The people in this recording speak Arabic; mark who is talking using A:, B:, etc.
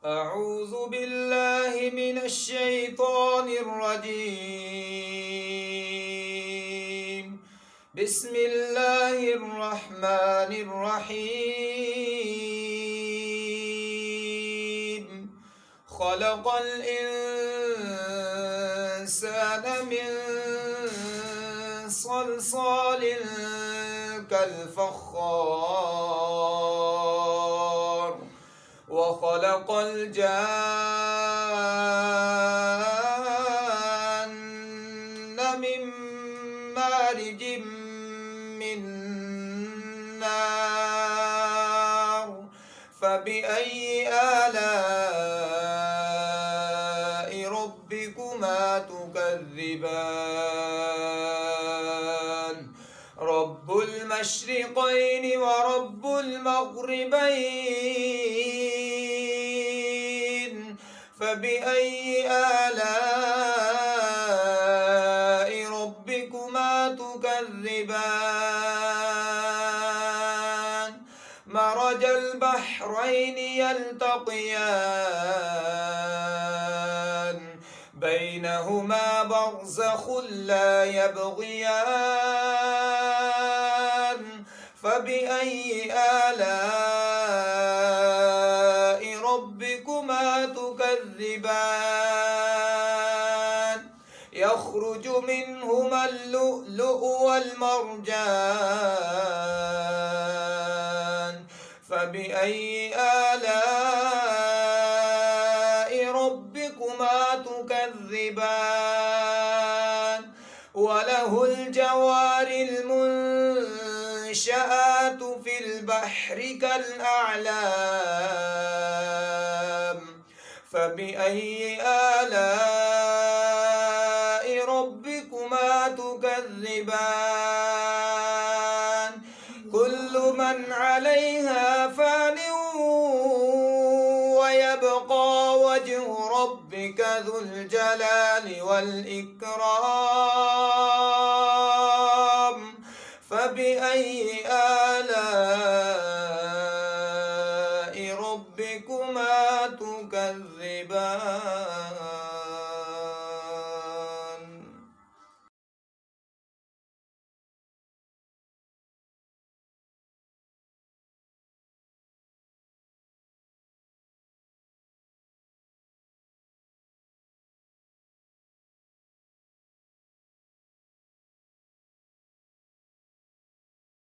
A: أعوذ بالله من الشيطان الرجيم. بسم الله الرحمن الرحيم. خلق الإنسان من صلصال كالفخار وخلق الجان من مارج من نار فبأي آلاء ربكما تكذبان رب المشرقين ورب المغربين فبأي آلاء ربكما تكذبان مرج البحرين يلتقيان بينهما برزخ لا يبغيان فبأي آلاء ربكما تكذبان يخرج منهما اللؤلؤ والمرجان فبأي آلاء ربكما تكذبان وله الجوار المنشآت في البحر كالأعلام فبأي آلاء ربكما تكذبان كل من عليها فان ويبقى وجه ربك ذو الجلال والإكرام فبأي آلاء